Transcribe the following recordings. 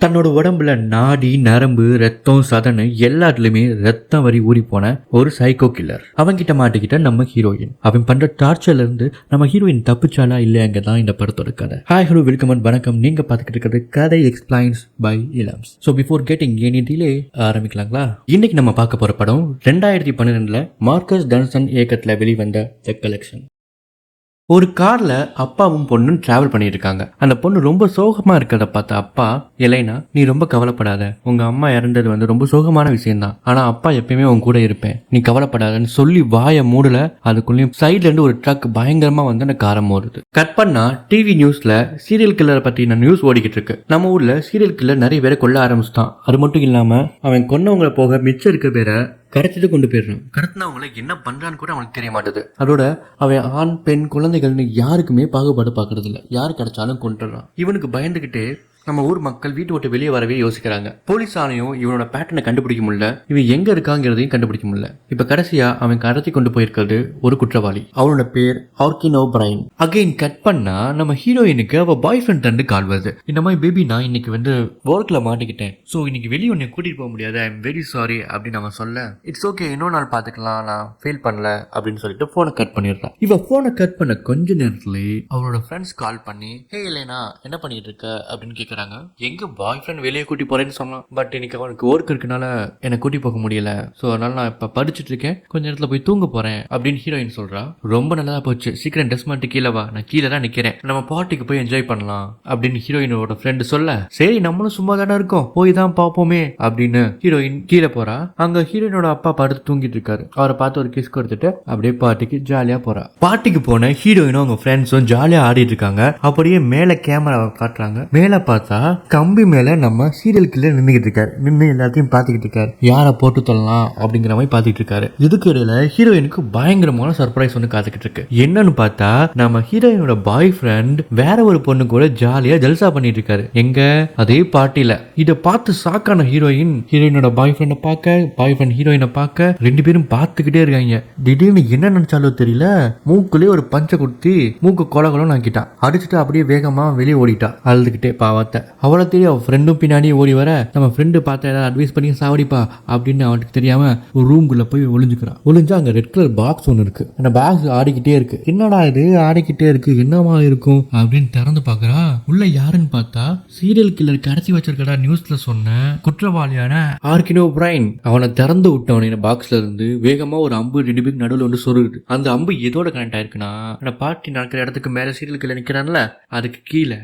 தன்னோட உடம்புல நாடி நரம்பு ரத்தம் சதனு எல்லாத்துலயுமே ரத்தம் வரி ஊறி போன ஒரு சைக்கோ கில்லர். அவன்கிட்ட மாட்டிக்கிட்ட நம்ம ஹீரோயின். அவன் பண்ற டார்ச்சர்ல இருந்து நம்ம ஹீரோயின் தப்பிச்சாலா இல்லையாங்கதான் இந்த படத்தோட கதை. ஹாய் ஹலோ வெல்கம் அண்ட் வணக்கம். நீங்க பாத்துக்கிட்டு இருக்கிறது கதை எக்ஸ்பிளைன்ஸ் பை இளம்ஸ். So before getting any delay ஆரம்பிக்கலாங்களா? இன்னைக்கு நம்ம பார்க்க போற படம் 2012 மார்க்கஸ் டன்சன் இயக்கத்துல வெளிவந்த தி கலெக்ஷன். ஒரு கார்ல அப்பாவும் பொண்ணும் டிராவல் பண்ணிட்டு இருக்காங்க. அந்த பொண்ணு ரொம்ப சோகமா இருக்கிறத பார்த்த அப்பா, எலைனா நீ ரொம்ப கவலைப்படாத, உங்க அம்மா இறந்தது ரொம்ப சோகமான விஷயம் தான், ஆனா அப்பா எப்பயுமே உன் கூட இருப்பேன், நீ கவலைப்படாதன்னு சொல்லி வாய மூடல. அதுக்குள்ளேயும் சைட்ல இருந்து ஒரு ட்ரக் பயங்கரமா வந்து அந்த காரை மோதுது. கட் பண்ணா டிவி நியூஸ்ல சீரியல் கில்லரை பத்தின நியூஸ் ஓடிக்கிட்டு இருக்கு. நம்ம ஊர்ல சீரியல் கில்லர் நிறைய பேரை கொல்ல ஆரம்பிச்சுட்டான். அது மட்டும் இல்லாம அவன் கொன்னவங்களை போக மிச்சம் இருக்க பேரை கடத்திட்டு கொண்டு போயிடுறான். கடத்தினவங்களை என்ன பண்றான்னு கூட அவனுக்கு தெரிய மாட்டேது. அதோட அவன் ஆண் பெண் குழந்தைகள்னு யாருக்குமே பாகுபாடு பாக்குறது இல்ல. யாரு கிடைச்சாலும் கொண்டுறான். இவனுக்கு பயந்துகிட்டே நம்ம ஊர் மக்கள் வீட்டு விட்டு வெளியே வரவே யோசிக்கிறாங்க. போலீஸ் ஆணையும் இவனோட பேட்டர்னை கண்டுபிடிக்க முடியல, இவன் எங்க இருக்காங்கிறதையும் கண்டுபிடிக்க முடியல. இப்ப கடைசியா அவன் கடத்தி கொண்டு போயிருக்கிறது ஒரு குற்றவாளி. அவனோட பேர் ஆர்கின் ஓபிரைன். அகைன் கட் பண்ணா நம்ம ஹீரோயினுக்கு அவ பாய் ஃப்ரெண்ட் தந்து கால் வருது. இந்த மாதிரி பேபி நான் இன்னைக்கு ஒர்க்ல மாட்டிக்கிட்டேன், சோ இன்னைக்கு வெளியே உன்னை கூட்டிட்டு போக முடியாது, ஐ எம் வெரி சாரி அப்படின்னு அவன் சொல்ல, இட்ஸ் ஓகே இன்னொரு நாள் பாத்துக்கலாம், நான் ஃபீல் பண்ணல அப்படின்னு சொல்லிட்டு போனை கட் பண்ணிடுறான். இவ போனை கட் பண்ண கொஞ்ச நேரத்துலயே அவளோட ஃப்ரெண்ட்ஸ் கால் பண்ணி, ஹே இல்லைனா என்ன பண்ணிட்டு இருக்க அப்படின்னு கேட்க. எங்க பாய் ஃப்ரெண்ட் வெளியே கூட்டி போறேன்னு சொன்னான், பட் இன்னைக்கு அவனுக்கு ஒர்க் இருக்கனால என்ன கூட்டி போக முடியல, சோ அதனால நான் இப்ப படிச்சுட்டு இருக்கேன், கொஞ்ச நேரத்துல போய் தூங்க போறேன் அப்படின்னு ஹீரோயின் சொல்றா. ரொம்ப நல்லதா போச்சு, சீக்கிரம் ட்ரெஸ் மாட்டி கீழே வா, நான் கீழே தான் நிக்கிறேன், நம்ம பார்ட்டிக்கு போய் என்ஜாய் பண்ணலாம் அப்படின்னு ஹீரோயினோட ஃப்ரெண்டு சொல்ல, சரி நம்மளும் சும்மா தானே இருக்கோம் போய் தான் பாப்போமே அப்படின்னு ஹீரோயின் கீழே போறா. அங்க ஹீரோயினோட அப்பா படுத்து தூங்கிட்டு இருக்காரு. அவரை பார்த்து ஒரு கிஸ் கொடுத்துட்டு அப்படியே பார்ட்டிக்கு ஜாலியா போறா. பார்ட்டிக்கு போன ஹீரோயினும் அவங்க ஃப்ரெண்ட்ஸும் ஜாலியா ஆடிட்டு இருக்காங்க. அப்படியே மேல கேமரா காட்டுறாங்க. மேல பார்த்தா கம்பி மேல நம்ம சீரியல் கில்லர் நின்றுகிட்டு இருக்காரு. நின்று எல்லாத்தையும் பாத்துக்கிட்டு இருக்காரு. யாரை போட்டு தள்ளலாம் அப்படிங்கிற மாதிரி பாத்துக்கிட்டு இருக்காரு. இதுக்கு இடையில ஹீரோயினுக்கு பயங்கரமான சர்ப்ரைஸ் ஒன்று காத்துக்கிட்டு இருக்கு. என்னன்னு பார்த்தா நம்ம ஹீரோயினோட பாய் ஃப்ரெண்ட் வேற ஒரு பொண்ணு கூட ஜாலியா ஜல்சா பண்ணிட்டு இருக்காரு. எங்க அதே பார்ட்டில. இதை பார்த்து சாக்கான ஹீரோயினோட பாய் ஃப்ரெண்ட பார்க்க, பாய் ஃப்ரெண்ட் ஹீரோயினை பார்க்க, ரெண்டு பேரும் பார்த்துக்கிட்டே இருக்காங்க. திடீர்னு என்ன நினைச்சாலும் தெரியல, மூக்குலயே ஒரு பஞ்சை குத்தி மூக்கு கொலகொலம் ஆக்கிட்டான். அடிச்சுட்டு அப்படியே வேகமா வெளியே ஓடிட்டா அழுதுகிட்டே பாவத்தை. அவளை தெரியும் அவன் ஃப்ரெண்டும் பின்னாடியே ஓடி வர, நம்ம ஃப்ரெண்டு பார்த்தா ஏதாவது அட்வைஸ் பண்ணி சாவடிப்பா அப்படின்னு அவனுக்கு தெரியாம ஒரு ரூம்குள்ள போய் ஒளிஞ்சுக்கிறான். ஒளிஞ்சா அங்க ரெட் கலர் பாக்ஸ் ஒன்று இருக்கு. அந்த பாக்ஸ் ஆடிக்கிட்டே இருக்கு. என்னடா இது ஆடிக்கிட்டே இருக்கு, என்னவா இருக்கும் அப்படின்னு திறந்து பாக்குறா. உள்ள யாருன்னு பார்த்தா சீரியல் கில்லர் கடத்தி வச்சிருக்கடா நியூஸ்ல சொன்ன குற்றவாளியான ஆர்கின் ஓபிரைன். அவனை திறந்து விட்டவன பாக்ஸ்ல இருந்து வேகமா ஒரு அம்பு ரெண்டு பேருக்கு நடுவில் வந்து சொருகுது. அந்த அம்பு எதோட கனெக்ட் ஆயிருக்குன்னா, அந்த பார்ட்டி நடக்கிற இடத்துக்கு மேல சீரியல் கில்லர் நிக்கிறான்ல, அதுக்கு கீழே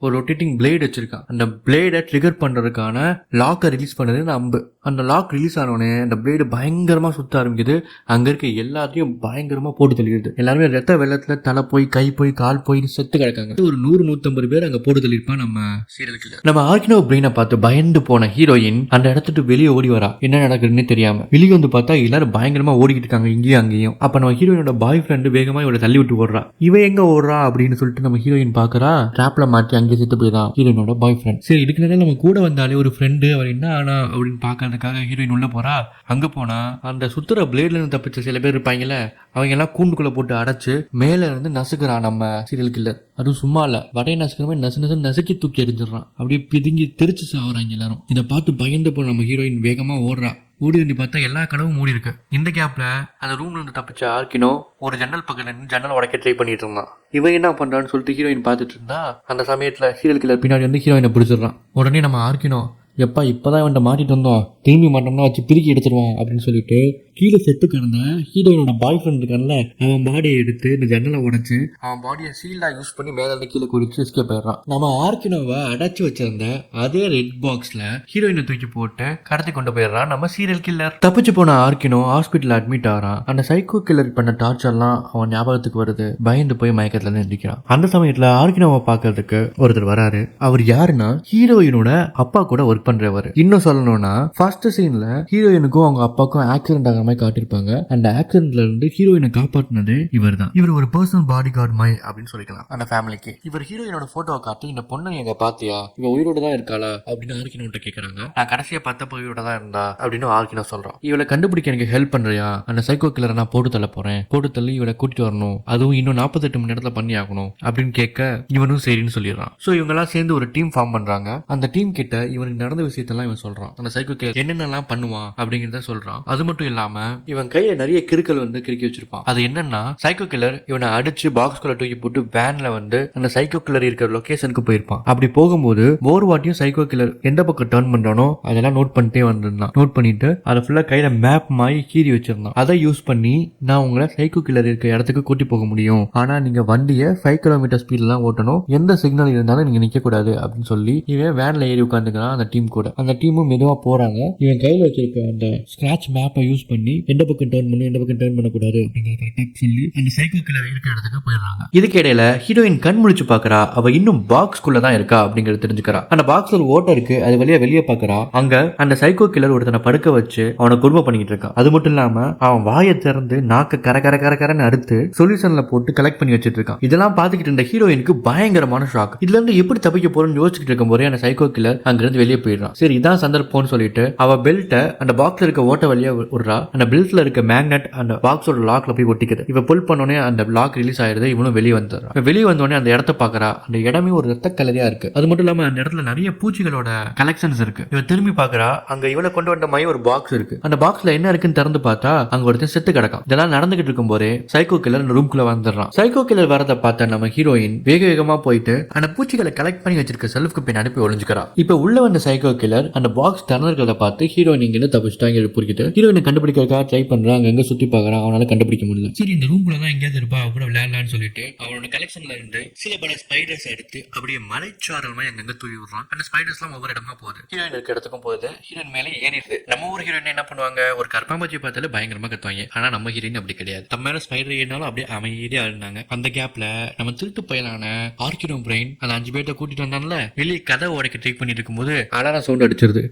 ஒரு ரொட்டேட்டிங் பிளேட் வச்சிருக்கான். அந்த பிளேடை ட்ரிகர் பண்றதுக்கான லாக்கை ரிலீஸ் பண்ணது அந்த அம்பு. அந்த லாக் ரிலீஸ் ஆனோடனே அந்த பிளேடு பயங்கரமா சுத்த ஆரம்பிக்குது. அங்க இருக்க எல்லாத்தையும் பயங்கரமா போட்டு தள்ளிடுது. எல்லாருமே ரத்த வெள்ளத்துல தலை போய் கை போய் கால் போய் செத்து கிடக்காங்க. ஒரு 100-150 பேர் அங்க போட்டு தள்ளிருப்பான் நம்ம சீரியல் கில்லர். நம்ம ஆர்கினோ பிரெயினை பார்த்து பயந்து போன ஹீரோயின் அந்த இடத்துட்டு வெளியே ஓடி வரா. என்ன நடக்குதுன்னு தெரியாம வெளியே வந்து பார்த்தா எல்லாரும் பயங்கரமா ஓடிக்கிட்டு இருக்காங்க இங்கேயும் அங்கேயும். அப்ப நம்ம ஹீரோயினோட பாய் ஃப்ரெண்டு வேகமா இவளை தள்ளி விட்டு ஓடுறா. இவ எங்க ஓடுறா அப்படின்னு சொல்லிட்டு நம்ம ஹீரோயின் பாக்குறா. டிராப்ல மாட்டி அங்கே செத்து போயிதான் ஹீரோயினோட பாய் ஃப்ரெண்ட். சரி இதுக்கு நேரம் நம்ம கூட வந்தாலே ஒரு ஃப்ரெண்டு அவர் என்ன ஆனா அப்படின்னு பாக்கிறதுக்காக ஹீரோயின் உள்ள போறா. அங்க போனா அந்த சுத்துற பிளேட்ல இருந்து தப்பிச்ச சில பேர் இருப்பாங்கல்ல, அவங்க எல்லாம் கூண்டுக்குள்ள போட்டு அடைச்சு மேல இருந்து நசுக்கிறான் நம்ம சீரியல் கில்லர். அதுவும் சும்மா இல்ல, வடைய நசுக்கிற மாதிரி நசுக்கி தூக்கி எரிஞ்சிடறான். அப்படியே பிதுங்கி தெரிச்சு சாவுறாங்க எல்லாரும். இதை பார்த்து பயந்து போன நம்ம ஹீரோயின் வேகமா ஓடுறா. ஓடி வந்து பார்த்தா எல்லா கதவும் மூடி இருக்கு. இந்த கேப்ல அந்த ரூம்ல இருந்து தப்பிச்ச ஆர்கினோ ஒரு ஜன்னல் பக்கத்துல இருந்து ஜன்னல் உடைக்க ட்ரை பண்ணிட்டு இருந்தான். இவன் என்ன பண்றான்னு சொல்லிட்டு ஹீரோயின் பார்த்துட்டு இருந்தா, அந்த சமயத்துல சீரியல் கில்லர் பின்னாடி வந்து ஹீரோயினை பிடிச்சிடறான். உடனே நம்ம ஆர்கினோ, எப்பா இப்பதான் இவன்ட்ட மாட்டிட்டு வந்தோம், திரும்பி மாட்டோம்னா வச்சு பிரிக்கி எடுத்துருவான் அப்படின்னு சொல்லிட்டு கீழே செத்து கிடந்த ஹீரோயினோட பாய் ஃப்ரெண்ட் இருக்கான்ல, அவன் பாடியை எடுத்து இந்த ஜன்னலை உடைச்சு அவன் பாடியை சீல்டா யூஸ் பண்ணி மேல இருந்து கீழே குடிச்சு எஸ்கேப் ஆயிடுறான். நம்ம ஆர்கினோவை அடைச்சு வச்சிருந்த அதே ரெட் பாக்ஸ்ல ஹீரோயினை தூக்கி போட்டு கடத்தி கொண்டு போயிடுறான் நம்ம சீரியல் கில்லர். தப்பிச்சு போன ஆர்கினோ ஹாஸ்பிட்டல் அட்மிட் ஆகிறான். அந்த சைக்கோ கில்லர் பண்ண டார்ச்சர்லாம் அவன் ஞாபகத்துக்கு வருது. பயந்து போய் மயக்கத்துல இருந்து எந்திரிக்கிறான். அந்த சமயத்துல ஆர்கினோவை பாக்குறதுக்கு ஒருத்தர் வராரு. அவர் யாருன்னா ஹீரோயினோட அப்பா கூட ஒர்க் பண்றவர். இன்னும் சொல்லணும்னா ஃபர்ஸ்ட் சீன்ல ஹீரோயினுக்கும் அவங்க அப்பாவுக்கும் ஆக்சிடென்ட் ஆகிற மாதிரி காட்டிருப்பாங்க. அந்த ஆக்சிடென்ட்ல இருந்து ஹீரோயினை காப்பாற்றினது இவர் தான். இவர் ஒரு பர்சனல் பாடி கார்டு மாதிரி அப்படின்னு சொல்லிக்கலாம் அந்த ஃபேமிலிக்கு. இவர் ஹீரோயினோட போட்டோவை காட்டி இந்த பொண்ணு எங்க பாத்தியா, இவ உயிரோட தான் இருக்காளா அப்படின்னு ஆர்கினோ கேக்குறாங்க. நான் கடைசியா பார்த்தப்ப உயிரோட தான் இருந்தா அப்படின்னு ஆர்கினோ சொல்றான். இவளை கண்டுபிடிக்க எனக்கு ஹெல்ப் பண்றியா, அந்த சைக்கோ கில்லரை நான் போட்டு தள்ள போறேன், போட்டு தள்ளி இவளை கூட்டிட்டு வரணும், அதுவும் இன்னும் 48 மணி நேரத்துல பண்ணி ஆகணும் அப்படின்னு கேட்க இவனும் சரின்னு சொல்லிடுறான். சோ இவங்க எல்லாம் சேர்ந்து ஒரு டீம் ஃபார்ம் பண்றாங்க. அந்த டீம் கிட்ட இவனுக்கு நடந்த விஷயத்தெல்லாம் இவன் சொல்றான். அந்த சைக்கோ கில்லர் என்னென்னலாம் பண்ணுவான் அப்படிங்கறத சொல்றான். அது மட்டும் இல்லாம இவன் கையில நிறைய கிறுக்கல் கிறுக்கி வச்சிருப்பான். அது என்னன்னா சைக்கோ கில்லர் இவனை அடிச்சு பாக்ஸ்குள்ள தூக்கி போட்டு வேன்ல அந்த சைக்கோ கில்லர் இருக்கிற லொகேஷனுக்கு போயிருப்பான். அப்படி போகும்போது ஒவ்வொரு வாட்டியும் சைக்கோ கில்லர் எந்த பக்கம் டர்ன் பண்றானோ அதெல்லாம் நோட் பண்ணிட்டே வந்திருந்தான். நோட் பண்ணிட்டு அதை ஃபுல்லா கையில மேப் மாதிரி கீறி வச்சிருந்தான். அதை யூஸ் பண்ணி நான் உங்களை சைக்கோ கில்லர் இருக்க இடத்துக்கு கூட்டி போக முடியும், ஆனா நீங்க வண்டியை 5 கிலோமீட்டர் ஸ்பீட்ல தான் ஓட்டணும், எந்த சிக்னல் இருந்தாலும் நீங்க நிக்க கூடாது அப்படின்னு சொல்லி இவன் வேன்ல ஏறி உட்காந்துக்கிறான் அந்த டீம் கூட. அந்த டீமும் மெதுவா போறாங்க. இவன் கையில வச்சிருக்க அந்த ஸ்கிராட்ச் மேப்பை யூஸ் பண்ணி எந்த பக்கம் டர்ன் பண்ணி எந்த பக்கம் டர்ன் பண்ணக்கூடாது அப்படிங்கறத சொல்லி அந்த சைக்கோ கில்லர் இருக்க இடத்துக்கு போயிடுறாங்க. இதுக்கு இடையில ஹீரோயின் கண் முழிச்சு பாக்குறா. அவ இன்னும் பாக்ஸ்குள்ள தான் இருக்கா அப்படிங்கறது தெரிஞ்சுக்கிறா. அந்த பாக்ஸ்ல ஒரு ஓட்டை இருக்கு, அது வழியா வெளியே பாக்குறா. அங்க அந்த சைக்கோ கில்லர் ஒருத்தனை படுக்க வச்சு அவனை குடும்பம் பண்ணிட்டு இருக்கான். அது மட்டும் இல்லாம அவன் வாயை திறந்து நாக்க கரன்னு அறுத்து சொல்யூஷன்ல போட்டு கலெக்ட் பண்ணி வச்சிட்டு இருக்கான். இதெல்லாம் பாத்துக்கிட்டு இருந்த ஹீரோயினுக்கு பயங்கரமான ஷாக். இதுல இருந்து எப்படி தப்பிக்க போறோம்னு யோசிச்சுட்டு இருக்கும் போதே அந்த சைக்கோ கில்லர் அங்க இருந்து வெளியே போயிடுறான். சரி இதான் சந்தர்ப்பம்னு சொல்லிட்டு அவ பெல்ட்டை அந்த பாக்ஸ்ல இருக்க ஓட்ட வழியா விடுறா. அந்த பெல்ட்ல இருக்க மேக்னெட் அந்த பாக்ஸோட லாக்ல போய் ஒட்டிக்குது. இவ புல் பண்ணோடனே அந்த லாக் ரிலீஸ் ஆயிருது. இவனும் வெளியே வந்துடுறான். வெளியே வந்தோடனே அந்த இடத்த பாக்குறா. அந்த இடமே ஒரு ரத்த கலரியா இருக்கு. அது மட்டும் இல்லாம அந்த இடத்துல நிறைய பூச்சிகளோட கலெக்ஷன்ஸ் இருக்கு. இவ திரும்பி பாக்குறா. அங்க இவளை கொண்டு வந்த மாதிரி ஒரு பாக்ஸ் இருக்கு. அந்த பாக்ஸ்ல என்ன இருக்குன்னு திறந்து பார்த்தா அங்க ஒருத்தன் செத்து கிடக்கும். இதெல்லாம் நடந்துகிட்டு இருக்கும் போதே சைக்கோ கில்லர் அந்த ரூம்குள்ள வந்துடுறான். சைக்கோ கில்லர் வரத பார்த்த நம்ம ஹீரோயின் வேக வேகமா போயிட்டு அந்த பூச்சிகளை கலெக்ட் பண்ணி வச்சிருக்க செல்ஃப்க்கு பின்னாடி போய் ஒளிஞ்சுக்கிறா. இப்ப உள்ள வந்த சைக்கோ கில்லர் அந்த பாக்ஸ் திறந்திருக்கிறத பார்த்து ஹீரோயின் இங்க தப்பிச்சுட்டாங்க புரிக்கிட்டு ஹீரோயினை கண்டுபிடிக்கிறதுக்காக ட்ரை பண்றான். அங்க சுத்தி பாக்குறான். அவனால கண்டுபிடிக்க முடியல. சரி இந்த ரூம்குள்ள தான் எங்கேயாவது இருப்பா, அவ கூட விளையாடலான்னு சொல்லிட்டு அவனோட கலெக்ஷன்ல இருந்து சில பல ஸ்பைடர்ஸ் எடுத்து அப்படியே மலைச்சாரல் மாதிரி அங்க தூவி விடுறான். அந்த ஸ்பைடர்ஸ் எல்லாம் ஒவ்வொரு இடமா போகுது. ஹீரோயின் இருக்க இடத்துக்கும் போகுது. ஹீரோயின் மேலே ஏறிடுது. நம்ம ஊர் ஹீரோயின் என்ன பண்ணுவாங்க, ஒரு கற்பாம்பூச்சி பார்த்தாலே பயங்கரமா கத்துவாங்க. ஆனா நம்ம ஹீரோயின் அப்படி கிடையாது. நம்ம மேல ஸ்பைடர் ஏறினாலும் அப்படியே அமைதியா இருந்தாங்க. அந்த கேப்ல நம்ம திருட்டு பயலான ஆர்கினோ பிரெயின் அந்த 5 பேர்ட்ட கூட்டிட்டு வந்தான்ல, வெளியே கதை உடைக்க ட்ரை பண்ணிட்டு இருக்கும்போது அலாரம் சவுண்ட் அடிச்சிருது.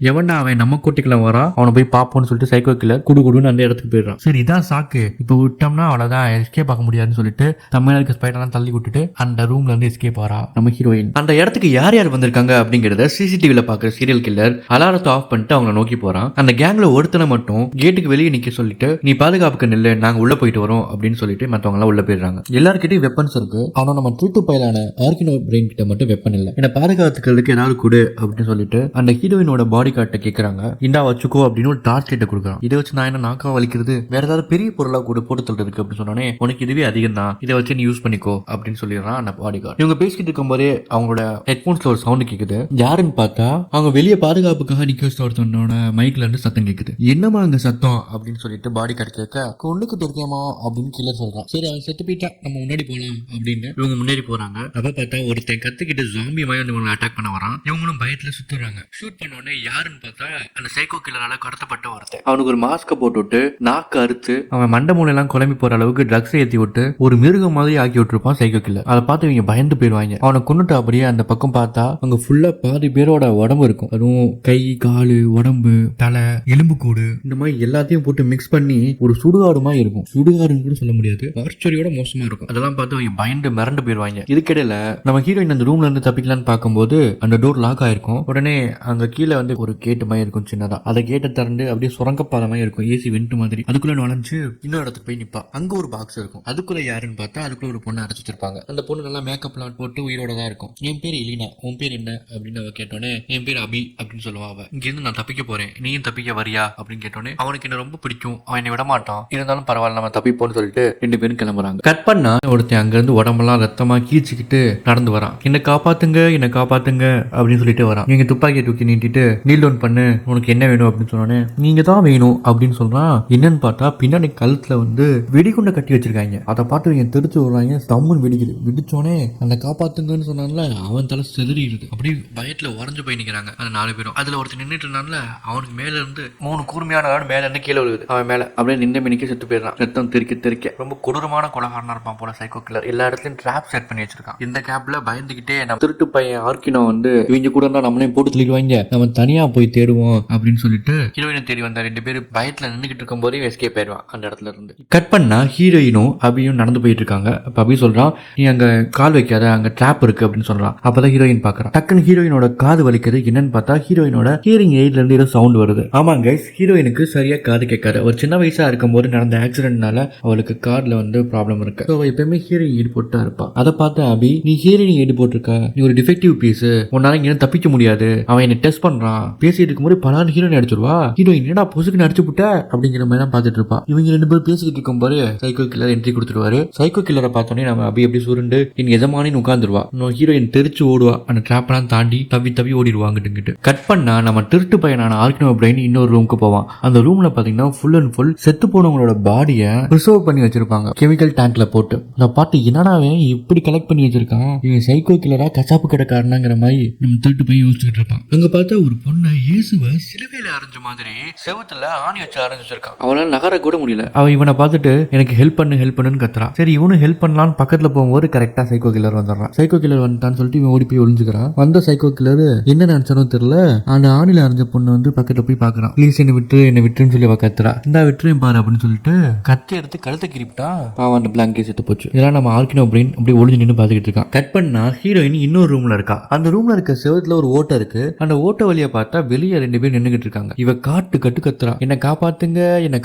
எவன்டா அவன் நம்ம கூட்டிக்கலாம் வரா, அவனை போய் பாப்போம்னு சொல்லிட்டு சைக்கோ கில்லர் குடுகுடுன்னு அந்த இடத்துக்கு போயிடுறான். சரி இதான் சாக்கு, இப்ப விட்டோம்னா அவ்வளவுதான், எஸ்கேப் ஆக முடியாதுன்னு சொல்லிட்டு தமிழ் இருக்க ஸ்பைடர்லாம் தள்ளி விட்டுட்டு அந்த ரூம்ல இருந்து எஸ்கேப் ஆறா நம்ம ஹீரோயின். அந்த இடத்துக்கு யார் யார் வந்திருக்காங்க அப்படிங்கறத சிசிடிவில பாக்குற சீரியல் கில்லர் அலாரத்தை ஆஃப் பண்ணிட்டு அவங்கள நோக்கி போறான். அந்த கேங்ல ஒருத்தனை மட்டும் கேட்டுக்கு வெளியே நிக்க சொல்லிட்டு நீ பாதுகாப்புக்கு நில்லு, நாங்க உள்ள போயிட்டு வரோம் அப்படின்னு சொல்லிட்டு மத்தவங்க எல்லாம் உள்ள போயிடுறாங்க. எல்லார்கிட்டயும் வெப்பன்ஸ் இருக்கு. ஆனா நம்ம திருட்டு பயலான ஆர்கினோ பிரெயின் கிட்ட மட்டும் வெப்பன் இல்ல. என்ன பாதுகாத்துக்கிறதுக்கு ஏதாவது கொடு அப்படின்னு சொல்லிட்டு அந்த ஹீரோயினோட பாடி கார்ட்டை கேட்கறாங்க. இந்தா வச்சுக்கோ அப்படின்னு ஒரு டார்ச் லைட்டை கொடுக்குறான். இதை வச்சு நான் என்ன நாக்கா வலிக்கிறது, வேற ஏதாவது பெரிய பொருளா கூட போட்டு தள்ளுறதுக்கு அப்படின்னு சொன்னோன்னே உனக்கு இதுவே அதிகம் தான், இதை வச்சு நீ யூஸ் பண்ணிக்கோ அப்படின்னு சொல்லிடுறான் அந்த பாடி கார்டு. இவங்க பேசிக்கிட்டு இருக்கும் போதே அவங்களோட ஹெட்போன்ஸ்ல ஒரு சவுண்ட் கேக்குது. யாருன்னு பார்த்தா அவங்க வெளியே பாதுகாப்புக்காக நிக்க ஒருத்தனோட மைக்ல இருந்து சத்தம் கேக்குது. என்னமா அங்க சத்தம் அப்படின்னு சொல்லிட்டு பாடி கார்டு கேட்க ஒண்ணுக்கு தெரியாமா அப்படின்னு கீழே சொல்றான். சரி அவன் செத்து போயிட்டா நம்ம முன்னாடி போலாம் அப்படின்னு இவங்க முன்னாடி போறாங்க. அப்ப பார்த்தா ஒருத்தன் கத்துக்கிட்டு ஜாம்பி மாதிரி வந்து அட்டாக் பண்ண வரான். இவங்களும் பயத்துல சுத்துறாங்க. ஷூட் பண்ண உடனே யாருன்னு பார்த்தா அந்த சைக்கோ கில்லரால கடத்தப்பட்ட ஒருத்தன். அவனுக்கு ஒரு மாஸ்க போட்டு விட்டு நாக்கு அறுத்து அவன் மண்டை மூளை எல்லாம் குழம்பி போற அளவுக்கு ட்ரக்ஸ் ஏத்தி விட்டு ஒரு மிருகம் மாதிரி ஆக்கி விட்டுருப்பான் சைக்கோ கில்லர். அதை பார்த்து இவங்க பயந்து போயிடுவாங்க. அவனை கொண்டுட்டு அப்படியே அந்த பக்கம் பார்த்தா அங்க ஃபுல்லா பாதி பேரோட உடம்பு இருக்கும். அதுவும் கை காலு உடம்பு தலை எலும்பு கூடு இந்த மாதிரி எல்லாத்தையும் போட்டு மிக்ஸ் பண்ணி ஒரு சுடுகாடு மாதிரி இருக்கும். சுடுகாடுன்னு கூட சொல்ல முடியாது, ஆர்ச்சரியோட மோசமா இருக்கும். அதெல்லாம் பார்த்து அவங்க பயந்து மிரண்டு போயிடுவாங்க. இதுக்கிடையில நம்ம ஹீரோயின் அந்த ரூம்ல இருந்து தப்பிக்கலான்னு பார்க்கும்போது அந்த டோர் லாக் ஆயிருக்கும். உடனே அங்க கீழே வந்து ஒரு கேட்டு மாதிரி இருக்கும் சின்னதா. அதை கேட்ட திறந்து அப்படியே சுரங்கப்பாத மாதிரி இருக்கும், ஏசி வெண்ட் மாதிரி. அதுக்குள்ள நுழைஞ்சு இன்னொரு இடத்துக்கு போய் நிப்பா. அங்க ஒரு பாக்ஸ் இருக்கும். அதுக்குள்ள யாருன்னு பார்த்தா அதுக்குள்ள ஒரு பொண்ணு அடைச்சு வச்சிருப்பாங்க. அந்த பொண்ணு நல்லா மேக்கப் எல்லாம் போட்டு உயிரோட தான் இருக்கும். என் பேர் எலினா, உன் பேர் என்ன அப்படின்னு அவ கேட்டோன்னே என் பேர் அபி அப்படின்னு சொல்லுவா. அவ இங்க இருந்து நான் தப்பிக்க போறேன், நீயும் தப்பிக்க வரியா அப்படின்னு கேட்டோன்னே அவனுக்கு என்ன ரொம்ப பிடிக்கும், அவன் என்னை விட மாட்டான், இருந்தாலும் பரவாயில்ல நம்ம தப்பிப்போன்னு சொல்லிட்டு 2 பேரும் கிளம்புறாங்க. கட் பண்ணா ஒருத்தன் அங்க இருந்து உடம்பெல்லாம் ரத்தமா கீழ்ச்சிக்கிட்டு நடந்து வரான். என்ன காப்பாத்துங்க என்ன காப்பாத்துங்க அப்படின்னு சொல்லிட்டு வரான். நீங்க துப்பாக்கியை தூக்கி நீட்டிட்டு நீல் டவுன் பண்ணு, உனக்கு என்ன வேணும் அப்படின்னு சொன்னோன்னே நீங்க தான் வேணும் அப்படின்னு சொல்றான். என்னன்னு பார்த்தா பின்னாடி கழுத்துல வந்து வெடிகுண்டை கட்டி வச்சிருக்காங்க. அதை பார்த்து இவங்க தெரிச்சு விடுறாங்க. ஸ்டம்முன்னு வெடிக்குது. வெடிச்சோடனே அந்த காப்பாத்துங்கன்னு சொன்னான்ல அவன் தலை செதறிடுது. அப்படியே பயத்துல உறைஞ்சு போய் நிக்கிறாங்க அந்த 4 பேரும். அதுல ஒருத்தர் நின்றுட்டு இருந்தான்ல அவனுக்கு மேல இருந்து 3 கூர்மையான ஆடு மேல இருந்து கீழே விழுகுது. அவன் மேல அப்படியே நின்று மினிக்க செத்து போயிடுறான். ரத்தம் தெறிக்க ரொம்ப கொடூரமான கொலகாரனா இருப்பான் போல சைக்கோ கில்லர். எல்லா இடத்துலயும் ட்ராப் செட் பண்ணி வச்சிருக்கான். இந்த கேப்ல பயந்துகிட்டே நம்ம திருட்டு பையன் ஆர்கினோ வந்து இவங்க கூட இருந்தா நம்மளையும் போட்டு தள்ளிடுவாங்க, நம்ம தனியா போய் தேடுவோம் அப்படின்னு சொல்லிட்டு ஹீரோயினை தேடி வந்த 2 பேரும் பயத்துல நின்று பண்ணிக்கிட்டு இருக்கும் போதே எஸ்கேப் ஆயிடுவான் அந்த இடத்துல இருந்து. கட் பண்ணா ஹீரோயினும் அபியும் நடந்து போயிட்டு இருக்காங்க. அப்ப அபி சொல்றான், நீ அங்க கால் வைக்காத, அங்க ட்ராப் இருக்கு அப்படின்னு சொல்றான். அப்பதான் ஹீரோயின் பாக்குறான். டக்குன்னு ஹீரோயினோட காது வலிக்குது. என்னன்னு பார்த்தா ஹீரோயினோட ஹியரிங் எய்ட்ல இருந்து ஏதோ சவுண்ட் வருது. ஆமாங்க கைஸ், ஹீரோயினுக்கு சரியா காது கேட்காது. ஒரு சின்ன வயசா இருக்கும் போது நடந்த ஆக்சிடென்ட்னால அவளுக்கு கார்ல வந்து ப்ராப்ளம் இருக்கு. ஸோ எப்பயுமே ஹியரிங் எய்ட் போட்டு இருப்பா. அதை பார்த்து அபி, நீ ஹியரிங் எய்ட் போட்டிருக்க, நீ ஒரு டிஃபெக்டிவ் பீஸ், உன்னால இங்க தப்பிக்க முடியாது, அவன் என்ன டெஸ்ட் பண்றான். பேசிட்டு இருக்கும்போது பலான்னு ஹீரோயின் அடிச்சிருவா. ஹீரோயின் என்னடா பொசுக்கு அடிச்சு புட்ட அப்படிங்கிற மாதிரி தான் பார்த்துட்டு இருப்பா. இவங்க 2 பேரும் பேசிக்கிட்டு இருக்கும்போது சைக்கோ கில்லர் என்ட்ரி கொடுத்துருவாரு. சைக்கோ கில்லரை பார்த்தோன்னே நம்ம அபி எப்படி சுருண்டு என் எஜமானின்னு உட்காந்துருவா. ஹீரோயின் தெரிச்சு ஓடுவா. அந்த ட்ராப்லாம் தாண்டி தவி ஓடிடுவாங்கிட்டு. கட் பண்ணா நம்ம திருட்டு பையனான ஆர்கினோ பிரைன் இன்னொரு ரூமுக்கு போவான். அந்த ரூம்ல பாத்தீங்கன்னா ஃபுல் அண்ட் ஃபுல் செத்து போனவங்களோட பாடியை ப்ரிசர்வ் பண்ணி வச்சிருப்பாங்க கெமிக்கல் டேங்க்ல போட்டு. அந்த பாட்டு என்னடா இப்படி கலெக்ட் பண்ணி வச்சிருக்கான், இவன் சைக்கோ கில்லரா கசாப்பு கடைக்காரனாங்கிற மாதிரி நம்ம திருட்டு பையன் யோசிச்சுட்டு இருப்பான். அங்க பார்த்தா ஒரு பொண்ணை இயேசுவை சிலுவையில அரைஞ்ச மாதிரி செவத்துல ஆணி வச்சு அரைஞ்சு வச்சிருக்கான். அவளால நகர கூட முடியல. அவன் இவனை பார்த்துட்டு எனக்கு ஹெல்ப் பண்ணுன்னு கத்துறான். சரி இவனு ஹெல்ப் பண்ணலான்னு பக்கத்துல போகும்போது கரெக்டா சைக்கோ கில்லர் வந்துடுறான். சைக்கோ கில்லர் வந்துட்டான்னு சொல்லிட்டு இவன் ஓடி போய் ஒளிஞ்சுக்கிறான். வந்த சைக்கோ கில்லர் என்ன நினைச்சாலும் தெரியல, அந்த ஆணில அரைஞ்ச பொண்ணு வந்து பக்கத்துல போய் பாக்குறான். ப்ளீஸ் என்ன விட்டுருன்னு சொல்லி அவ கத்துறா. இந்த விட்டுரையும் பாரு அப்படின்னு சொல்லிட்டு கத்தி எடுத்து கழுத்தை கிரிப்பிட்டா. பாவம் அந்த பிளாங்கே செத்து போச்சு. இதெல்லாம் நம்ம ஆர்கினோ பிரைன் அப்படியே ஒளிஞ்சு நின்று பாத்துக்கிட்டு இருக்கான். கட் பண்ணா ஹீரோயின் இன்னொரு ரூம்ல இருக்கா. அந்த ரூம்ல இருக்க செவத்துல ஒரு ஓட்டை இருக்கு. அந்த ஓட்டை வழியா பார்த்தா வெளியே 2 பேர் நின்னுகிட்டு இருக்காங்க. இவ கட்டு கத்துறா, என்ன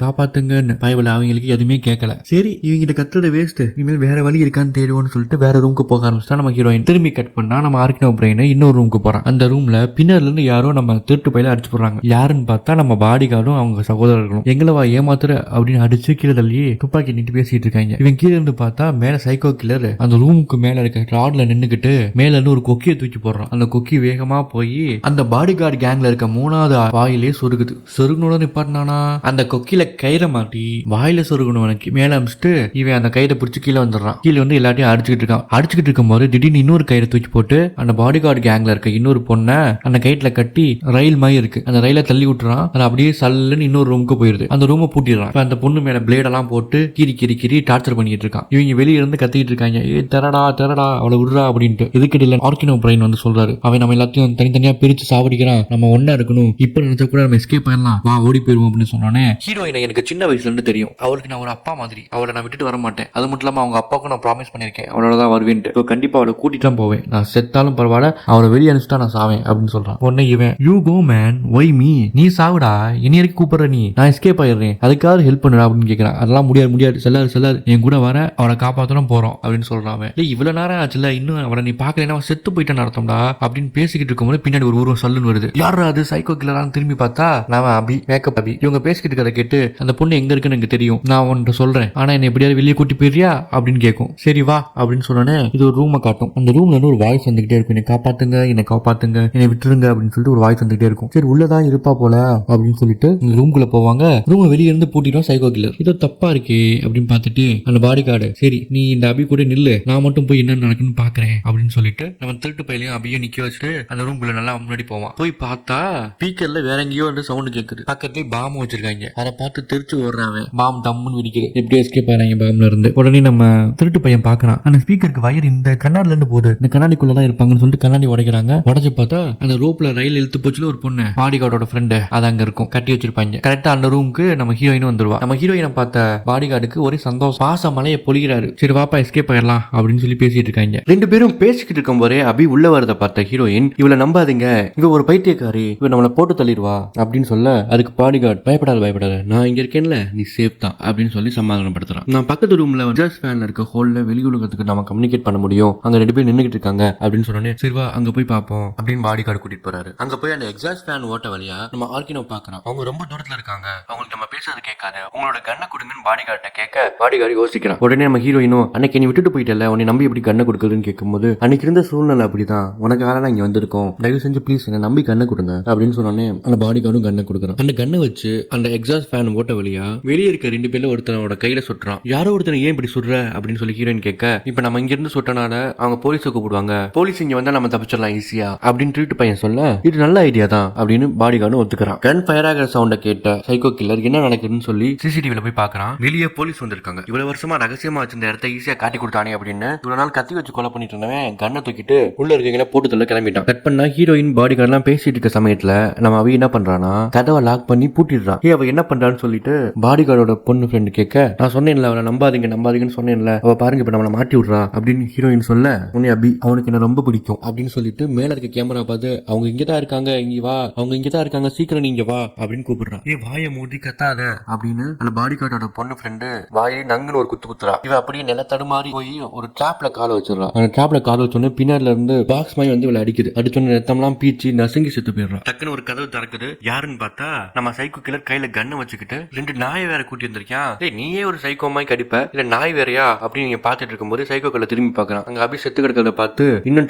காப்பாத்துங்கன்னு. பயவல அவங்களுக்கு எதுவுமே கேட்கல. சரி இவங்கிட்ட கத்துறது வேஸ்ட், இனிமேல் வேற வழி இருக்கான்னு தேடுவோம்னு சொல்லிட்டு வேற ரூமுக்கு போக ஆரம்பிச்சா நம்ம ஹீரோயின். திரும்பி கட் பண்ணா நம்ம ஆர்கினோ பிரைன் இன்னொரு ரூமுக்கு போறான். அந்த ரூம்ல பின்னர்ல இருந்து யாரோ நம்ம திருட்டு பையில அடிச்சு போடுறாங்க. யாருன்னு பார்த்தா நம்ம பாடி கார்டும் அவங்க சகோதரர்களும். எங்களவா ஏமாத்துற அப்படின்னு அடிச்சு கீழே தள்ளி துப்பாக்கி நீட்டு பேசிட்டு இருக்காங்க. இவன் கீழே இருந்து பார்த்தா மேல சைக்கோ கில்லர் அந்த ரூமுக்கு மேல இருக்க ராட்ல நின்னுக்கிட்டு மேல இருந்து ஒரு கொக்கியை தூக்கி போடுறான். அந்த கொக்கி வேகமா போய் அந்த பாடி கார்டு கேங்ல இருக்க 3வது வாயிலே சொருகுது. சொருகுனோட நிப்பாட்டினானா அந்த கொக்கில கயிறை மாட்டி வாயில சொருகுனவனுக்கு மேல அமிச்சிட்டு இவன் அந்த கயிறை பிடிச்சி கீழே வந்துடுறான். கீழே வந்து எல்லாத்தையும் அடிச்சுக்கிட்டு இருக்கும் போது திடீர்னு இன்னொரு கயிறை தூக்கி போட்டு அந்த பாடி கார்டு கேங்ல இருக்க இன்னொரு பொண்ணை அந்த கயிற்றுல கட்டி ரயில் மாதிரி இருக்கு அந்த ரயில தள்ளி விட்டுறான். அது அப்படியே சல்லுன்னு இன்னொரு ரூமுக்கு போயிருது. அந்த ரூமை பூட்டிடுறான். அந்த பொண்ணு மேல பிளேடெல்லாம் போட்டு கிரி டார்ச்சர் பண்ணிட்டு இருக்கான். இவங்க வெளியே இருந்து கத்திட்டு இருக்காங்க, தெரடா அவளை விடுறா அப்படின்ட்டு. இதுக்கிட்ட ஆர்கினோ பிரைன் வந்து சொல்றாரு, அவன் நம்ம எல்லாத்தையும் தனித்தனியா பிரிச்சு சாவடிக்கிறான், நம்ம ஒன்னா இருக்கணும், இப்ப நினைச்சா கூட நம்ம எஸ்கேப் பண்ணலாம், வா ஓடி போயிருவோம் அப்படின்னு சொன்னானே. ஹீரோயினை எனக்கு சின்ன வயசுல இருந்து தெரியும், அவளுக்கு நான் ஒரு அப்பா மாதிரி, அவளை நான் விட்டுட்டு வர மாட்டேன். அது மட்டும் இல்லாம அவங்க அப்பாவுக்கும் நான் ப்ராமிஸ் பண்ணிருக்கேன் அவளோட தான் வருவேன்ட்டு. கண்டிப்பா அவளை கூட்டிட்டு தான் போவேன், நான் செத்தாலும் பரவாயில்ல, அவளை வெளியே அனுப்பிச்சுட்டா நான் சாவேன் அப்படின்னு சொல்றான். உடனே இவன், you go man, why me, நீ சாவுடா, இனி வரைக்கும் கூப்பிடுற நீ, நான் எஸ்கேப் ஆயிடுறேன், அதுக்காக ஹெல்ப் பண்ணுடா அப்படின்னு கேட்கிறான். அதெல்லாம் முடியாது செல்லாது என் கூட வர, அவளை காப்பாற்றணும் போறோம் அப்படின்னு சொல்றான். இவ்வளவு நேரம் ஆச்சுல, இன்னும் அவளை நீ பாக்கலன்னா செத்து போயிட்டான்னு அர்த்தம்டா அப்படின்னு பேசிக்கிட்டு இருக்கும்போது பின்னாடி ஒரு உருவம் சல்லுன்னு வருது. யாரா அது? சைக்கோ கில்லரான்னு திரும்பி பார்த்தா நான் அபி, மேக்கப் அபி. இவங்க பேசிக்கிட்டு இருக்கிறத கேட்டு அந்த பொண்ணு எங்க இருக்குன்னு எனக்கு தெரியும், நான் உன்கிட்ட சொல்றேன், ஆனா என்ன எப்படியாவது வெளியே கூட்டி போயிரியா அப்படின்னு கேட்கும். சரி வா அப்படின்னு சொன்னோன்னே இது ஒரு ரூமை காட்டும். அந்த ரூம்ல இருந்து ஒரு வாய்ஸ் வந்துகிட்டே இருக்கும், என்னை காப்பாத்துங்க என்னை விட்டுருங்க அப்படின்னு சொல்லிட்டு ஒரு வாய்ஸ் வந்துகிட்டே இருக்கும். சரி உள்ளதான் இருப்பா போல அப்படின்னு சொல்லிட்டு இந்த ரூம்குள்ள போவாங்க. ரூம் வெளியே இருந்து பூட்டிடும் சைக்கோ கில்லர். இதோ தப்பா இருக்கே அப்படின்னு பார்த்துட்டு அந்த பாடி கார்டு, சரி நீ இந்த அபி கூட நில்லு, நான் மட்டும் போய் என்ன நடக்குன்னு பாக்குறேன் அப்படின்னு சொல்லிட்டு நம்ம திருட்டு பையிலையும் அபியும் நிக்க வச்சுட்டு அந்த ரூம்குள்ள நல்லா முன்னாடி போவான். போய் பார்த்தா ஸ்பீக்கர்ல வேற எங்கேயோ வந்து சவுண்ட் கேக்குது. பக்கத்துலயே பாம் வச்சிருக்காங்க. அதை பார்த்து திருச்சு ஓடுறான். பாம் டம்முன்னு வெடிக்குது. எப்படி எஸ்கேப் ஆறாங்க பாம்ல இருந்து. உடனே நம்ம திருட்டு பையன் பாக்குறான், அந்த ஸ்பீக்கருக்கு வயர் இந்த கண்ணாடில இருந்து போகுது, இந்த கண்ணாடிக்குள்ளதான் இருப்பாங்கன்னு சொல்லிட்டு கண்ணாடி உடைக்கிறாங்க. உடச்சு பார்த்தா அந்த ரோப்ல ரயில் இழுத்து போச்சுல ஒரு பொண்ணு, பாடி கார்டோட ஃப்ரெண்டு, அது அங்க இருக்கும், கட்டி வச்சிருப்பாங்க. கரெக்டா அந்த ரூமுக்கு நம்ம ஹீரோயினும் வந்துருவா. நம்ம ஹீரோயினை பார்த்த பாடி கார்டுக்கு ஒரே சந்தோஷம், பாச மலையை பொழிகிறாரு. சரி வாப்பா எஸ்கேப் ஆயிடலாம் அப்படின்னு சொல்லி பேசிட்டு இருக்காங்க. 2 பேரும் பேசிக்கிட்டு இருக்கும் போதே அபி உள்ள வரத பார்த்த ஹீரோயின், இவளை நம்பாதீங்க, இவ ஒரு பைத்தியக்காரி, இவ நம்மளை போட்டு தள்ளிடுவா அப்படின்னு சொல்ல, அதுக்கு பாடி கார்டு பயப்படாத, நான் இங்க இருக்கேன்ல, நீ சேஃப் தான் அப்படின்னு சொல்லி சமாதானப்படுத்துறான். நான் பக்கத்து ரூம்ல ஜஸ்ட் ஃபேன்ல இருக்க ஹோல்ல வெளி உலகத்துக்கு நம்ம கம்யூனிகேட் பண்ண முடியும், அங்க 2 பேர் நின்னுகிட்டு இருக்காங்க அப்படின்னு சொன்னோன்னே, சரி வா அங்க போய் பாப்போம் அப்படின்னு பாடி கார்டு கூட்டிட்டு போறாரு. அங்க போய் அந்த எக்ஸாஸ்ட் ஃபேன் ஓட்ட வழியா நம்ம ஆர்கினோ பாக்குறோம். அவங்க ரொம்ப தூரத்துல இருக்காங்க, அவங்களுக்கு நம்ம பேசுறது கேட்காது, உங்களோட கண்ணை கொடுங்கன்னு பாடி கார்ட்ட கேட்க பாடி கார்டு யோசிக்கிறான். உடனே நம்ம ஹீரோயினும், அன்னைக்கு நீ விட்டுட்டு போயிட்டல, உன்னை நம்பி எப்படி கண்ணை கொடுக்குறதுன்னு கேட்கும்போது, அன்னைக்கு இருந்த சூழ்நிலை அப்படிதான், உனக்காக நான் இங்க வந்திருக்கோம், தயவு செஞ்சு ப்ளீஸ் என்ன நம்பி கண்ணை கொடுங்க அப்படின்னு சொன்னோன்னே அந்த பாடி கார்டும் கண்ணை கொடுக்குறான். அந்த கண்ணை வச்சு அந்த எக்ஸாஸ்ட் ஃபேன் ஓட்ட வழியா வெளியே இருக்க 2 பேர்ல ஒருத்தனோட கையில சுட்டுறான். யாரோ ஒருத்தனை ஏன் இப்படி சுடுற அப்படின்னு சொல்லி ஹீரோயின் கேட்க, இப்ப நம்ம இங்க இருந்து சுட்டனால அவங்க போலீஸை கூப்பிடுவாங்க, போலீஸ் இங்க வந்தா நம்ம தப்பிச்சிடலாம் ஈஸியா அப்படின்னு திருட்டு பையன் சொல்ல, இது நல்ல ஐடியா தான் அப்படின்னு பாடி கார்டும் ஒத்துக்கிறான். கன் ஃபயர் ஆகிற சவுண்ட கேட்ட சைக்கோ கில்லர் என்ன நடக்குதுன்னு சொல்லி சிசிடிவில போய் பாக்குறான். வெளியே போலீஸ் வந்திருக்காங்க. இவ்வளவு வருஷமா ரகசியமா வச்சிருந்த இடத்த ஈஸியா காட்டி கொடுத்தானே அப்படின்னு இவ்வளவு நாள் கத்தி வச்சு கொலை பண்ணிட்டு இருந்தவன் கண்ணை தூக்கிட்டு உள்ள இருக்கீங்களா போட்டு தள்ள கிளம்பிட்டான். கட் பண்ணா ஹீரோயின் பாடி கார்டு எல்லாம் பேசிட்டு இருக்க சமயத்துல நம்ம அவி என்ன பண்றானா, கதவை லாக் பண்ணி பூட்டிடுறான். அவ அவ என்ன பண்றான்னு சொல்லிட்டு பாடி கார்டோட பொண்ணு ஃப்ரெண்டு கேட்க, நான் சொன்னேன்ல அவளை நம்பாதீங்கன்னு சொன்னேன்ல, அவ பாருங்க இப்ப நம்மளை மாட்டி விடுறா அப்படின்னு ஹீரோயின் சொல்ல, உன்னை அபி அவனுக்கு என்ன ரொம்ப பிடிக்கும் அப்படின்னு சொல்லிட்டு மேல இருக்க கேமரா பார்த்து, அவங்க இங்கதான் இருக்காங்க, இங்க வா, அவங்க இங்கதான் இருக்காங்க, சீக்கிரம் நீங்க வா அப்படின்னு கூப்பிடுறான். ஏ வாயை மூடி கத்தாத அப்படின்னு அந்த பாடி கார்டோட பொண்ணு ஃப்ரெண்டு வாயை நங்குன்னு ஒரு குத்துறா. இவ அப்படியே நில தடுமாறி போய் ஒரு டிராப்ல கால வச்சிடறா. அந்த டிராப்ல கால வச்சோன்னு பின்னாடில இருந்து பாக்ஸ் மாதிரி வந்து இவளை அடிக்குது. அடிச்சோன்னு ரத்தம்லாம் பீச்சி நசுங்கி செத்து போயிடுறான். டக்குன்னு ஒரு கதவு திறக்குது. யாருன்னு பார்த்தா நம்ம சைக்கோ கில்லர் கையில கண்ணை வச்சுக்கிட்டு 2 நாயை வேற கூட்டி வந்திருக்கான். டேய் நீயே ஒரு சைக்கோ மாதிரி கடிப்ப, இல்ல நாய் வேறையா அப்படின்னு நீங்க பாத்துட்டு இருக்கும்போது சைக்கோ கில்லர் திரும்பி பாக்குறான். அங்க அபி செத்து கிடக்கிறத பார்த்து இன்னும்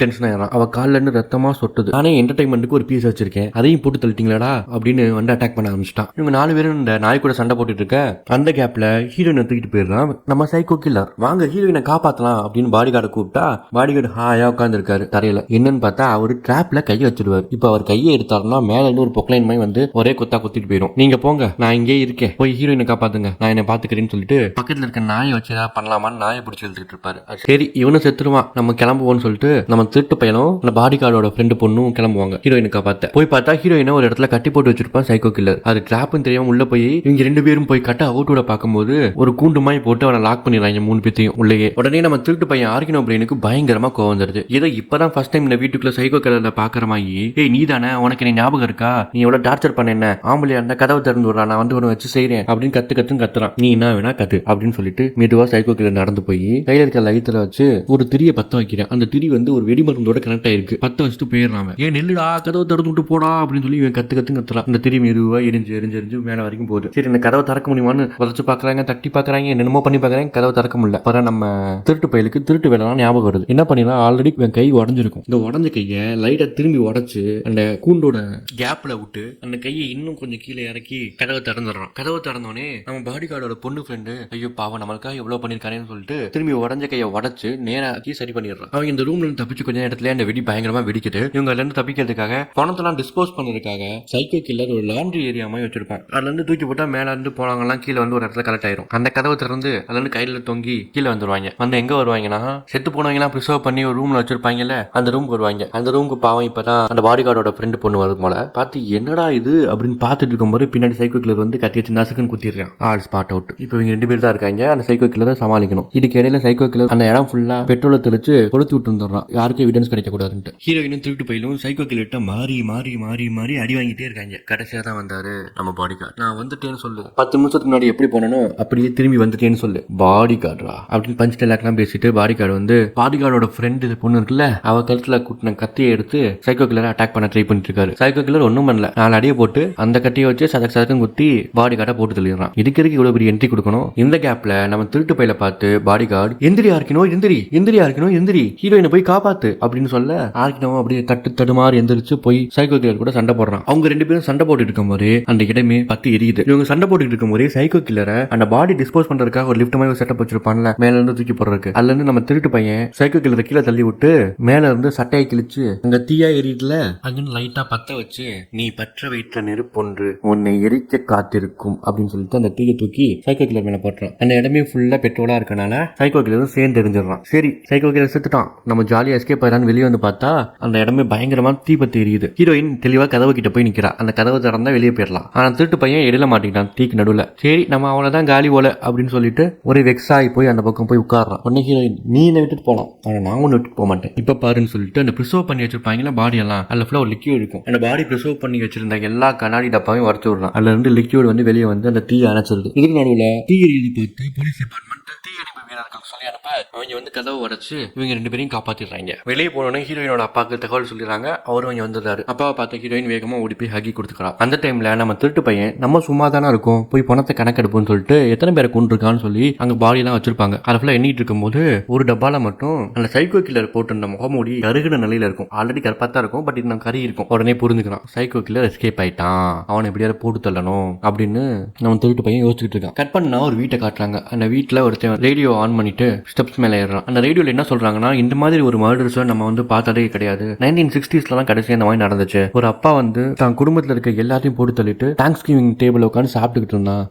டென்ஷன் ஆயிடுறான். அவ கால்ல இருந்து ரத்தமா சொட்டுது. நானே என்டர்டைன்மெண்ட்டுக்கு ஒரு பீஸ் வச்சிருக்கேன், அதையும் போட்டு தள்ளிட்டீங்களாடா அப்படின்னு வந்து அட்டாக் பண்ண ஆரம்பிச்சிட்டான். இவங்க 4 பேரும் இந்த நாய் கூட சண்டை போட்டுட்டு இருக்க அந்த கேப்ல ஹீரோயினை தூக்கிட்டு போயிடுறான் நம்ம சைக்கோ கில்லர். வாங்க ஹீரோயினை காப்பாத்தலாம் அப்படின்னு பாடி கார்டை கூப்பிட்டா பாடி கார்டு ஹாயா உட்கார்ந்து இருக்காரு தரையில. என்னன்னு பார்த்தா அவரு டிராப்ல கையை வச்சிருவாரு. இப்ப அவர் கையை எடுத்தாருன்னா மேல இருந்து ஒரு பொக்லைன் மாதிரி வந்து ஒரே கொத்தா குத்திட்டு போயிடும். நீங்க போங்க, நான் இங்கே இருக்கேன், போய் ஹீரோயினை காப்பாத்துங்க, நான் என்ன பாத்துக்கிறேன்னு சொல்லிட்டு பக்கத்துல இருக்க நாயை வச்சு ஏதாவது பண்ணலாமான்னு நாயை பிடிச்சி எழுதிட்டு இருப்பாரு. சரி இவனும் செத்துருவான், நம்ம கிளம்புவோம்னு சொல்லிட்டு நம்ம திருட்டு பையனும் அந்த பாடி கார்டோட ஃப்ரெண்டு பொண்ணும் கிளம்புவாங்க ஹீரோயினை காப்பாத்த. போய் பார்த்தா ஹீரோயினை ஒரு இடத்துல கட்டி போட்டு வச்சிருப்பான் சைக்கோ கில்லர். அது டிராப்னு தெரியாம உள்ள போய் இவங்க 2 பேரும் போய் கட்ட அவுட்டோட பார்க்கும்போது ஒரு கூண்டு மாதிரி போட்டு அவனை லாக் பண்ணிடுறாங்க 3 பேத்தையும் உள்ளே. உடனே நம்ம திருட்டு பையன் ஆர்கினோ பிரெயினுக்கு பயங்கரமா கோவம் வந்துருது. ஏதோ இப்பதான் ஃபர்ஸ்ட் டைம் இந்த வீட்டுக்குள்ள சைக்கோ கில்லர்ல பாக்குற மாதிரி, ஏய் நீ தானே, உனக்கு நீ ஞாபகம் இருக்கா, நீ எவ்வளவு டார்ச்சர் பண்ண, என்ன ஆம்பளையா இருந்தா கதவை திறந்து விடுறா, நான் வந்து உன வச்சு செய்யறேன் அப்படின்னு கத்துறான். நீ என்ன வேணா கத்து அப்படின்னு சொல்லிட்டு மெதுவா சைக்கோ கில்லர் நடந்து போய் கையில இருக்க லைட்ல வச்சு ஒரு திரியை பத்த வைக்கிறேன். அந்த திரி வந்து ஒரு வெடிமருந்தோட கனெக்ட் ஆயிருக்கு. பத்த வச்சுட்டு போயிடுறான். ஏன் நெல்லுடா கதவை திறந்து விட்டு போடா அப்படின்னு சொல்லி இவன் கத்துறான். அந்த திரி மெதுவா எரிஞ்சு மேல வரைக்கும் போகுது. சரி இந்த கதவை திறக்க முடியுமான்னு வளைச்சு பாக்குறாங்க, தட்டி பாக்குறாங்க, என்னமோ பண்ணி பாக்குறாங்க, கதவை திறக்க முடியல. அப்புறம் நம்ம திருட்டு பையலுக்கு திருட்டு வேலைலாம் ஞாபகம் வருது. என்ன பண்ணினா ஆல்ரெடி கை உடஞ்சிருக்கும். இந்த உடஞ்ச கையை லைட்டா திரும்பி உடைச்சு அந்த கூண்டோட கேப்ல விட்டு அந்த கையை இன்னும் கொஞ்சம் கீழே இறக்கி கதவை திறந்துடுறான். கதவை திறந்தோடனே நம்ம பாடி கார்டோட பொண்ணு ஃப்ரெண்டு, ஐயோ பாவம் நம்மளுக்காக எவ்வளவு பண்ணிருக்கானேன்னு சொல்லிட்டு திரும்பி உடஞ்ச கையை உடைச்சு நேராக்கி சரி பண்ணிடுறான். அவங்க இந்த ரூம்ல இருந்து தப்பிச்சு கொஞ்ச இடத்துல அந்த வெடி பயங்கரமா வெடிக்குது. இவங்க அதுல இருந்து தப்பிக்கிறதுக்காக பணத்தெல்லாம் டிஸ்போஸ் பண்ணதுக்காக சைக்கோ கில்லர் ஒரு லாண்ட்ரி ஏரியா மாதிரி வச்சிருப்பான். அதுல இருந்து தூக்கி போட்டா மேல இருந்து போனவங்கலாம் கீழே வந்து ஒரு இடத்துல கலெக்ட் ஆயிரும். அந்த கதவை திறந்து அதுல இருந்து கையில தொங்கி கீழே வந்துருவாங்க. வந்து எங்க வருவாங்கன்னா செத்து போனவங்க எல்லாம் ப்ரிசர்வ் பண்ணி ஒரு ரூம்ல வச்சிருப்பாங்கல்ல, அந்த ரூமுக்கு வருவாங்க. அந்த ரூமுக்கு பாவம் இப்பதான் அந்த பாடி கார்டோட ஃப்ரெண்டு பொண்ணு வரும் போல. பார்த்து என்னடா இது அப்படின்னு பார்த்துட்டு இருக்கும்போது பின்னாடி சைக்கோ கில்லர் வந்து கத்தி வச்சு நசுக்குன்னு குத்திடுறான். All spot out. இப்போ இவங்க 2 பேர் தான் இருக்காங்க. அந்த சைக்கோ கில்லரை சமாளிக்கணும். இதுக்கு இடையில சைக்கோ கில்லர் அந்த இடம் ஃபுல்லா பெட்ரோலை தெளிச்சு கொளுத்தி விட்டு வந்துடுறான், யாருக்கும் எவிடன்ஸ் கிடைக்க கூடாதுன்ட்டு. ஹீரோயினும் திருட்டு பையிலும் சைக்கோ கில்லர்ட்ட மாறி மாறி மாறி மாறி அடி வாங்கிட்டே இருக்காங்க. கடைசியா தான் வந்தாரு நம்ம பாடி கார்டு. நான் வந்துட்டேன்னு சொல்லு, 10 நிமிஷத்துக்கு முன்னாடி எப்படி போனனோ அப்படியே திரும்பி வந்துட்டேன்னு சொல்லு, பாடி கார்டா அப்படின்னு பஞ்ச் டைலாக்லாம் பேசிட்டு பாடி கார்டு வந்து பாடி கார்டோட ஃப்ரெண்டு பொண்ணு இருக்குல்ல, அவ கழுத்துல குட்டின கத்தியை எடுத்து சைக்கோ கில்லரை அட்டாக் பண்ண ட்ரை பண்ணிட்டு இருக்காரு. சைக்கோ கில்லர் ஒன்னும் பண்ணல, 4 அடியை போட்டு அந்த கத்தியை வச்சு சதக்கு குத்தி பாடி கார்டை போட்டு தள்ளிடுறான். இதுக்கு இவ்வளவு பெரிய என்ட்ரி கொடுக்கணும்? இந்த கேப்ல நம்ம திருட்டு பையில பார்த்து பாடி கார்டு எந்திரியா இருக்கணும், எந்திரி ஹீரோயினை போய் காப்பாத்து அப்படின்னு சொல்ல, ஆர்கினோ அப்படியே தடுமாறி எந்திரிச்சு போய் சைக்கோ கில்லர் கூட சண்டை போடுறான். அவங்க 2 பேரும் சண்டை போட்டுட்டு இருக்கும் போது அந்த இடமே பத்தி எரியுது. இவங்க சண்டை போட்டுட்டு இருக்கும் போதே சைக்கோ கில்லரை அந்த பாடி டிஸ்போஸ் பண்றதுக்காக ஒரு லிஃப்ட் மாதிரி செட்டப் வச்சிருப்பான்ல, மேல இருந்து தூக்கி போடுறதுக்கு. அதுல இருந்து நம்ம திருட்டு பையன் சைக்கோ கில்லரை கீழே தள்ளி விட்டு மேல இருந்து சட்டையை கிழிச்சு அங்க தீயா எரியுதுல, அங்கன்னு லைட்டா பத்த வச்சு, நீ பற்ற வைத்த நெருப்பொன்று உன்னை எரிக்க காத்திருக்கும் அப்படின்னு சொல்லிட்டு அந்த தீயை தூக்கி சைக்கோ கில்லர் மேல போட்டுறான். அந்த இடமே ஃபுல்லா பெட்ரோலா இருக்கனால சைக்கோ கில்லரும் சேர்ந்து எரிஞ்சிடறான். சரி சைக்கோ கில்லர் செத்துட்டான், நம்ம ஜாலியா எஸ்கேப் ஆயிடான்னு வெளியே வந்து பார்த்தா அந்த இடமே பயங்கரமா தீ பத்தி எரியுது. ஹீரோயின் தெளிவா கதவு கிட்ட போய் நிக்கிறா. அந்த கதவை திறந்தா வெளியே போயிடலாம். ஆனா திருட்டு பையன் இடையில மாட்டிக்கிட்டான் தீக்கு நடுவுல. சரி நம்ம அவ்வளவுதான் காலி போல அப்படின்னு சொல்லிட்டு ஒரு வெக்ஸ் ஆகி போய் அந்த பக்கம் போய் உட்கார்றான். உடனே ஹீரோயின், நீ என்ன விட்டுட்டு போலாம், ஆனா நான் ஒன்னு விட்டுட்டு போக மாட்டேன், இப்ப பாருன்னு சொல்லிட்டு அந்த ப்ரிசர்வ் பண்ணி வச்சிருப்பாங்களா பாடி எல்லாம், அதுல ஃபுல்லா ஒரு லிக்யூட் இருக்கும். அந்த பாடி ப்ரிசர்வ் பண்ணி வச்சிருந்த எல்லா கண்ணாடி டப்பாவையும் வறுத்து விடுறான். அதுல இருந்து லிக்யூட் வந்து வெளியே வந்து அந்த தீயை அணைச்சிருது. இதுக்கு நடுவுல தீ எரியுது பார்த்து போலீஸ் டிபார்ட்மெண்ட் தீ அணைப்பு வீரர்கள் சொல்லி அனுப்ப அவங்க வந்து கதவை உடைச்சு இவங்க 2 பேரையும் காப்பாத்திடுறாங்க. வெளியே போனோடனே ஹீரோயினோட அப்பாவுக்கு தகவல் சொல்லிடுறாங்க. அவரும் அங்க வந்துடுறாரு. அப்பாவை பார்த்த ஹீரோயின் வேகமா ஓடி போய் ஹக்கி கொடுத்துக்கிறான். அந்த டைம்ல நம்ம திருட்டு பையன், நம்ம சும்மா தானே இருக்கும், போய் பணத்தை கணக்கெடுப்புன்னு சொல்லிட்டு எத்தனை பேரை கொண்டு இருக்கான்னு சொல்லி அங்க பாடி எல்லாம் வச்சிருப்பாங்க. அதை ஃபுல்லா எண்ணிட்டு இருக்கும்போது ஒரு டப்பால மட்டும் அந்த சைக்கோ கில்லர் போட்டு முகமூடி கருகின நிலையில இருக்கும். ஆல்ரெடி கருப்பாத்தான் இருக்கும், பட் இன்னும் கறி இருக்கும். உடனே புரிஞ்சுக்கிறான் சைக்கோ கில்லர் எஸ்கேப் ஆயிட்டான், அவனை எப்படியாவது போட்டு தள்ளணும் அப்படின்னு நம்ம திருட்டு பையன் யோசிச்சுட்டு இருக்கான். கட் பண்ணா ஒரு வீட்டை காட்டுறாங்க. அந்த வீட்டுல ஒருத்தன் ரேடியோ ஆன் பண்ணிட்டு ஸ்டெப்ஸ் மேலே ஏறான். அந்த ரேடியோவில் என்ன சொல்றாங்கன்னா, இந்த மாதிரி ஒரு மர்டர்ஸை நம்ம வந்து பார்த்ததே கிடையாது. 1960s கடைசியாக இந்த மாதிரி நடந்துச்சு. ஒரு அப்பா வந்து தான் குடும்பத்தில் இருக்க எல்லாத்தையும் போட்டு தள்ளிட்டு தேங்க்ஸ் கிவிங் டேபிள் உட்காந்து சாப்பிட்டுக்கிட்டு இருந்தான்.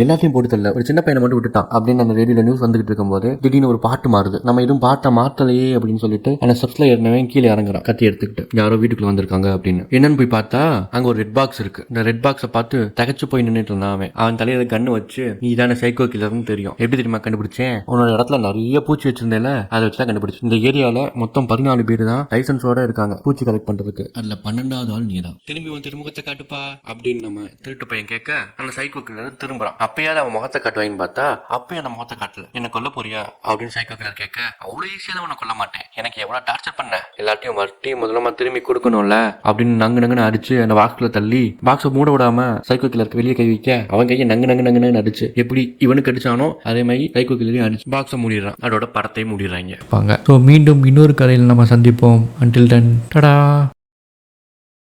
எல்லாத்தையும் போட்டு தள்ள ஒரு சின்ன பையனை மட்டும் விட்டுட்டான் அப்படின்னு அந்த ரேடியோல நியூஸ் வந்துகிட்டு இருக்கும்போது திடீர்னு ஒரு பாட்டு மாறுது. நம்ம எதுவும் பாட்டை மாத்தலையே அப்படின்னு சொல்லிட்டு அந்த ஸ்டெப்ஸ்ல ஏறினவன் கீழே இறங்குறான் கத்தி எடுத்துக்கிட்டு. யாரோ வீட்டுக்குள்ள வந்திருக்காங்க அப்படின்னு. என்னன்னு போய் பார்த்தா அங்க ஒரு ரெட் பாக்ஸ் இருக்கு. இந்த ரெட் பாக்ஸை பார்த்து தகச்சு போய் நின்றுட்டு இருந்தான். அவன் தலையில கண்ணு வச்சு நீ தானே சைக்கோ கில்லர்னு தெரியும், எப்படி தெரியுமா கண்டுபிடிச்சேன், உன்னோட இடத்துல நிறைய பூச்சி வச்சிருந்தேல, அதை வச்சுதான் கண்டுபிடிச்சு. இந்த ஏரியால மொத்தம் 14 பேர் தான் லைசன்ஸோட இருக்காங்க பூச்சி கலெக்ட் பண்றதுக்கு. அதுல 12வது ஆள் நீதான். திரும்பி வந்து திருமுகத்தை காட்டுப்பா அப்படின்னு நம்ம திருட்டு பையன் கேட்க அந்த சைக்கோ கில்லர் திரும்புறான். அப்பயாவது அவன் முகத்தை காட்டுவான்னு பார்த்தா அப்பயும் அந்த முகத்தை காட்டல. என்ன கொல்ல போறியா அப்படின்னு சைக்கோ கில்லர் கேட்க, அவ்வளவு ஈஸியா உன்னை கொல்ல மாட்டேன், எனக்கு எவ்வளவு டார்ச்சர் பண்ண, எல்லாத்தையும் வட்டி முதலமா திரும்பி கொடுக்கணும்ல அப்படின்னு நங்குன்னு அடிச்சு அந்த பாக்ஸ்ல தள்ளி பாக்ஸை மூட விடாம சைக்கோ கில்லருக்கு வெளியே கை வைக்க அவன் கையை நங்கு அடிச்சு எப்படி இவனுக்கு அடிச்சானோ அதே மாதிரி சைக்கோ கில்லரையும் அடிச்சு பாக்ஸை மூடிடுறான். அதோட படத்தையும் மூடிடுறாங்க. மீண்டும் இன்னொரு கதையில் நம்ம சந்திப்போம். Until then, ta-da!